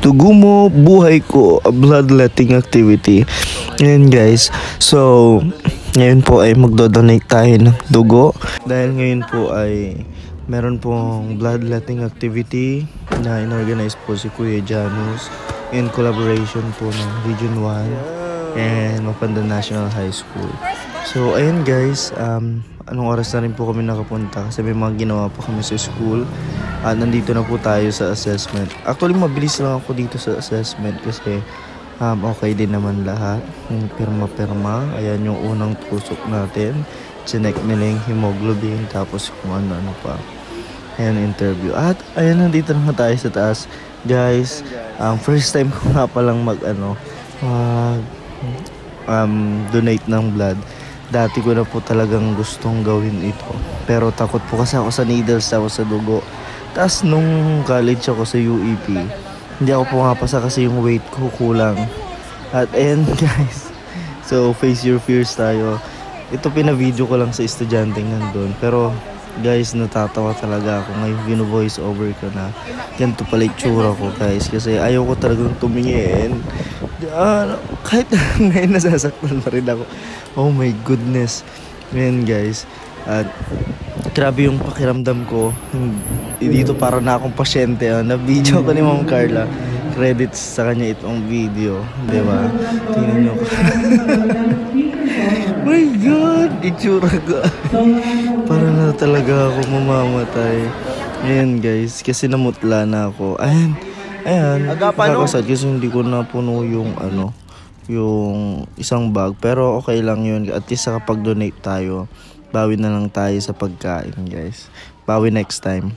Dugo mo, buhay ko, a bloodletting activity. Ngayon guys, so ngayon po ay magdodonate tayo ng dugo. Dahil ngayon po ay meron pong bloodletting activity na inorganize po si Kuya Janus in collaboration po ng Region 1 and Mapanda National High School. So ayun guys, anong oras na rin po kami nakapunta kasi may mga ginawa pa kami sa school. At nandito na po tayo sa assessment. Actually mabilis lang ako dito sa assessment kasi okay din naman lahat. Yung pirma-pirma, ayan yung unang tusok natin. Chinek nila yung hemoglobin tapos kung ano-ano pa. Ayan interview. At ayan, nandito na tayo sa taas. Guys, first time ko nga palang donate ng blood. Dati ko na po talagang gustong gawin ito. Pero takot po kasi ako sa needles, ako sa dugo. Tapos nung college ako sa UEP, hindi ako pumapasa kasi yung weight ko kulang. At ayan guys, so face your fears tayo. Ito pina-video ko lang sa estudyanteng nandun. Pero guys, natatawa talaga ako ngayon gino-voice over ko na ganito pala itsura ko guys. Kasi ayaw ko talagang tumingin. Kahit ngayon nasasaktan pa rin ako. Oh my goodness. Ngayon guys, at grabe yung pakiramdam ko. Dito para na akong pasyente. Na-video ko ni Ma'am Carla. Credits sa kanya itong video. Diba? Tingnan nyo. My God! Itsura ko. Para na talaga ako mamamatay. Ayan guys. Kasi namutla na ako. Ayan. Nakakasad kasi hindi ko napuno yung yung isang bag. Pero okay lang yun. At least kapag donate tayo, bawi na lang tayo sa pagkain guys. Bawi next time.